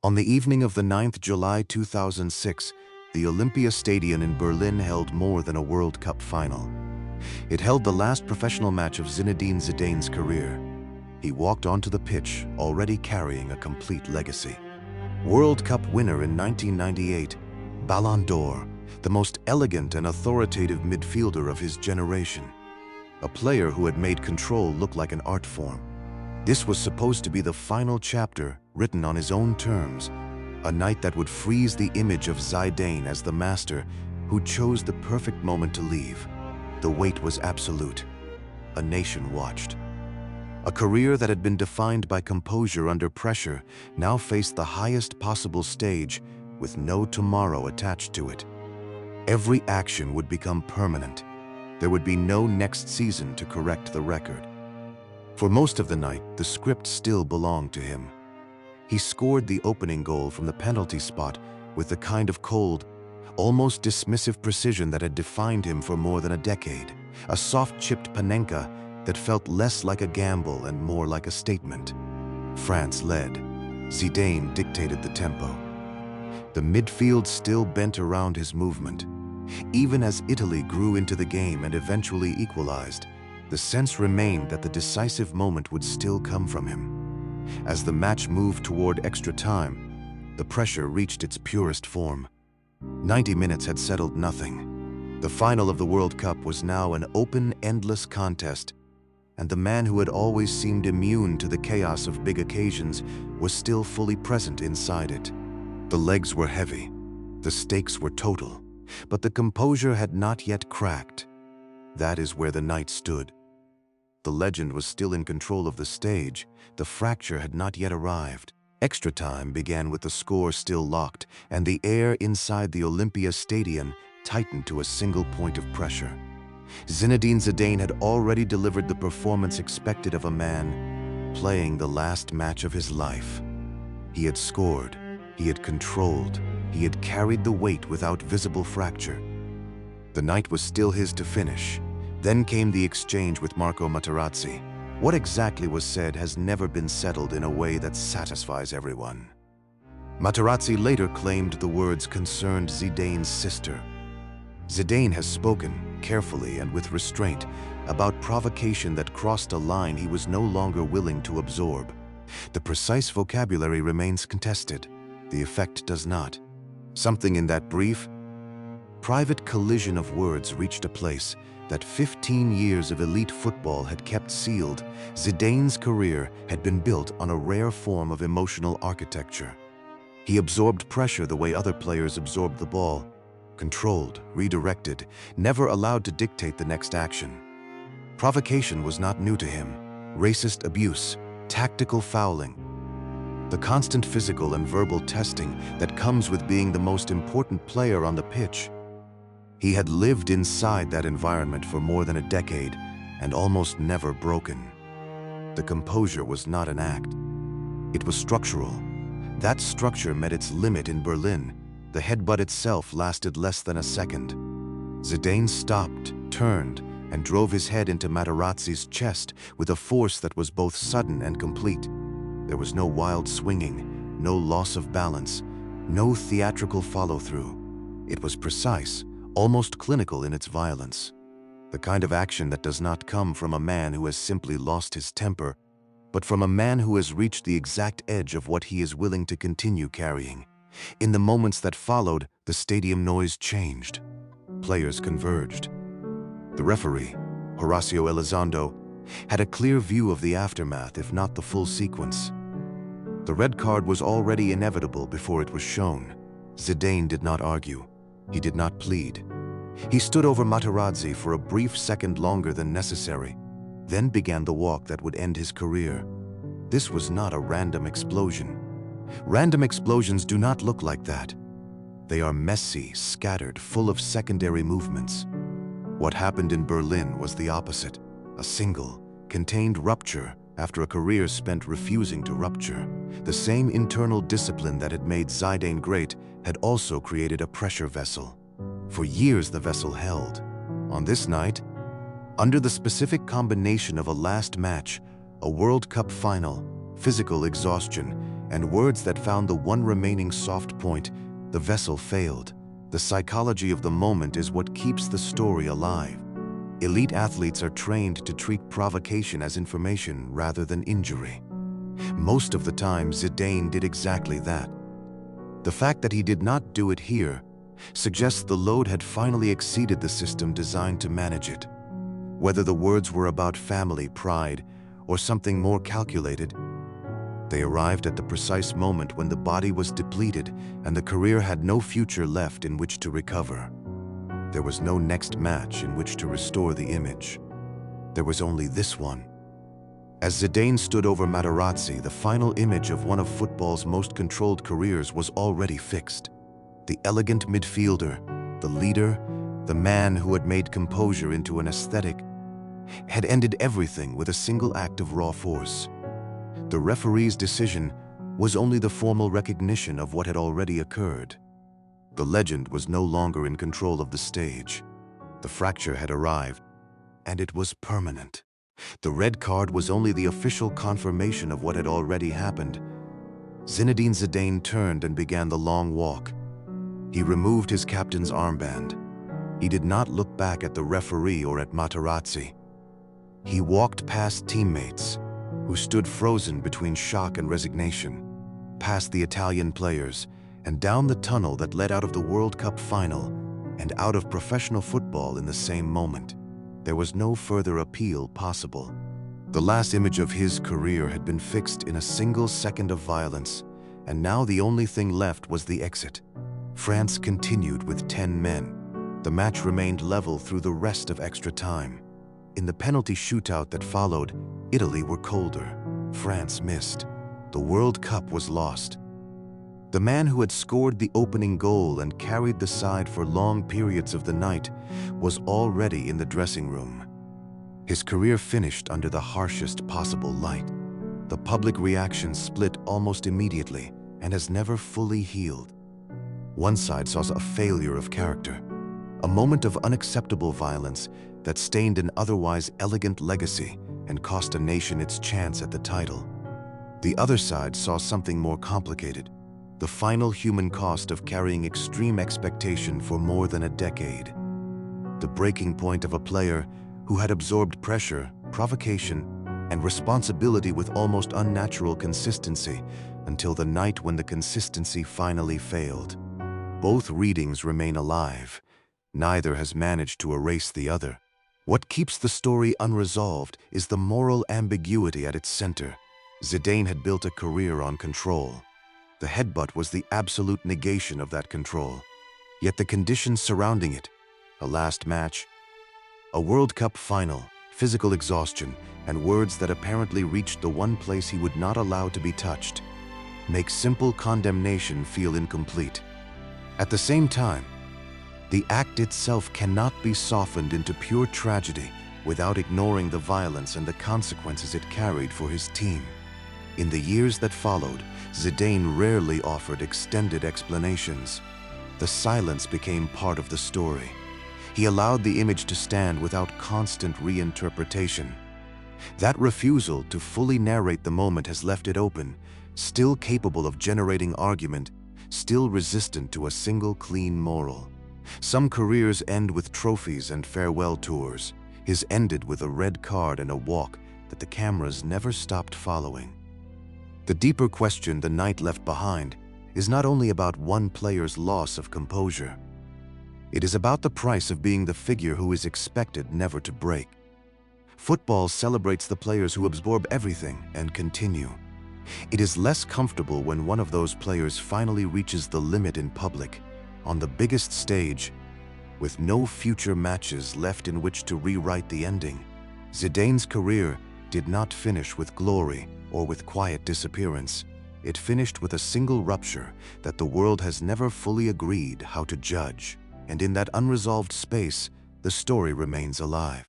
On the evening of the 9th July 2006, the Olympia Stadium in Berlin held more than a World Cup final. It held the last professional match of Zinedine Zidane's career. He walked onto the pitch, already carrying a complete legacy. World Cup winner in 1998, Ballon d'Or, the most elegant and authoritative midfielder of his generation. A player who had made control look like an art form. This was supposed to be the final chapter, written on his own terms, a night that would freeze the image of Zidane as the master who chose the perfect moment to leave. The weight was absolute. A nation watched. A career that had been defined by composure under pressure now faced the highest possible stage with no tomorrow attached to it. Every action would become permanent. There would be no next season to correct the record. For most of the night, the script still belonged to him. He scored the opening goal from the penalty spot with the kind of cold, almost dismissive precision that had defined him for more than a decade. A soft-chipped panenka that felt less like a gamble and more like a statement. France led. Zidane dictated the tempo. The midfield still bent around his movement. Even as Italy grew into the game and eventually equalized, the sense remained that the decisive moment would still come from him. As the match moved toward extra time, the pressure reached its purest form. 90 minutes had settled nothing. The final of the World Cup was now an open, endless contest, and the man who had always seemed immune to the chaos of big occasions was still fully present inside it. The legs were heavy, the stakes were total, but the composure had not yet cracked. That is where the night stood. The legend was still in control of the stage. The fracture had not yet arrived. Extra time began with the score still locked, and the air inside the Olympia Stadium tightened to a single point of pressure. Zinedine Zidane had already delivered the performance expected of a man playing the last match of his life. He had scored, he had controlled, he had carried the weight without visible fracture. The night was still his to finish. Then came the exchange with Marco Materazzi. What exactly was said has never been settled in a way that satisfies everyone. Materazzi later claimed the words concerned Zidane's sister. Zidane has spoken, carefully and with restraint, about provocation that crossed a line he was no longer willing to absorb. The precise vocabulary remains contested. The effect does not. Something in that brief, private collision of words reached a place that 15 years of elite football had kept sealed. Zidane's career had been built on a rare form of emotional architecture. He absorbed pressure the way other players absorbed the ball, controlled, redirected, never allowed to dictate the next action. Provocation was not new to him. Racist abuse, tactical fouling, the constant physical and verbal testing that comes with being the most important player on the pitch. He had lived inside that environment for more than a decade and almost never broken. The composure was not an act. It was structural. That structure met its limit in Berlin. The headbutt itself lasted less than a second. Zidane stopped, turned, and drove his head into Materazzi's chest with a force that was both sudden and complete. There was no wild swinging, no loss of balance, no theatrical follow-through. It was precise, almost clinical in its violence. The kind of action that does not come from a man who has simply lost his temper, but from a man who has reached the exact edge of what he is willing to continue carrying. In the moments that followed, the stadium noise changed. Players converged. The referee, Horacio Elizondo, had a clear view of the aftermath, if not the full sequence. The red card was already inevitable before it was shown. Zidane did not argue. He did not plead. He stood over Materazzi for a brief second longer than necessary, then began the walk that would end his career. This was not a random explosion. Random explosions do not look like that. They are messy, scattered, full of secondary movements. What happened in Berlin was the opposite. A single, contained rupture after a career spent refusing to rupture. The same internal discipline that had made Zidane great had also created a pressure vessel. For years the vessel held. On this night, under the specific combination of a last match, a World Cup final, physical exhaustion, and words that found the one remaining soft point, the vessel failed. The psychology of the moment is what keeps the story alive. Elite athletes are trained to treat provocation as information rather than injury. Most of the time, Zidane did exactly that. The fact that he did not do it here suggests the load had finally exceeded the system designed to manage it. Whether the words were about family, pride, or something more calculated, they arrived at the precise moment when the body was depleted and the career had no future left in which to recover. There was no next match in which to restore the image. There was only this one. As Zidane stood over Materazzi, the final image of one of football's most controlled careers was already fixed. The elegant midfielder, the leader, the man who had made composure into an aesthetic, had ended everything with a single act of raw force. The referee's decision was only the formal recognition of what had already occurred. The legend was no longer in control of the stage. The fracture had arrived, and it was permanent. The red card was only the official confirmation of what had already happened. Zinedine Zidane turned and began the long walk. He removed his captain's armband. He did not look back at the referee or at Materazzi. He walked past teammates who stood frozen between shock and resignation, past the Italian players, and down the tunnel that led out of the World Cup final and out of professional football in the same moment. There was no further appeal possible. The last image of his career had been fixed in a single second of violence, and now the only thing left was the exit. France continued with 10 men. The match remained level through the rest of extra time. In the penalty shootout that followed, Italy were colder. France missed. The World Cup was lost. The man who had scored the opening goal and carried the side for long periods of the night was already in the dressing room. His career finished under the harshest possible light. The public reaction split almost immediately and has never fully healed. One side saw a failure of character, a moment of unacceptable violence that stained an otherwise elegant legacy and cost a nation its chance at the title. The other side saw something more complicated, the final human cost of carrying extreme expectation for more than a decade. The breaking point of a player who had absorbed pressure, provocation, and responsibility with almost unnatural consistency until the night when the consistency finally failed. Both readings remain alive. Neither has managed to erase the other. What keeps the story unresolved is the moral ambiguity at its center. Zidane had built a career on control. The headbutt was the absolute negation of that control. Yet the conditions surrounding it, a last match, a World Cup final, physical exhaustion, and words that apparently reached the one place he would not allow to be touched, make simple condemnation feel incomplete. At the same time, the act itself cannot be softened into pure tragedy without ignoring the violence and the consequences it carried for his team. In the years that followed, Zidane rarely offered extended explanations. The silence became part of the story. He allowed the image to stand without constant reinterpretation. That refusal to fully narrate the moment has left it open, still capable of generating argument, still resistant to a single clean moral. Some careers end with trophies and farewell tours. His ended with a red card and a walk that the cameras never stopped following. The deeper question the night left behind is not only about one player's loss of composure. It is about the price of being the figure who is expected never to break. Football celebrates the players who absorb everything and continue. It is less comfortable when one of those players finally reaches the limit in public, on the biggest stage, with no future matches left in which to rewrite the ending. Zidane's career did not finish with glory or with quiet disappearance. It finished with a single rupture that the world has never fully agreed how to judge. And in that unresolved space, the story remains alive.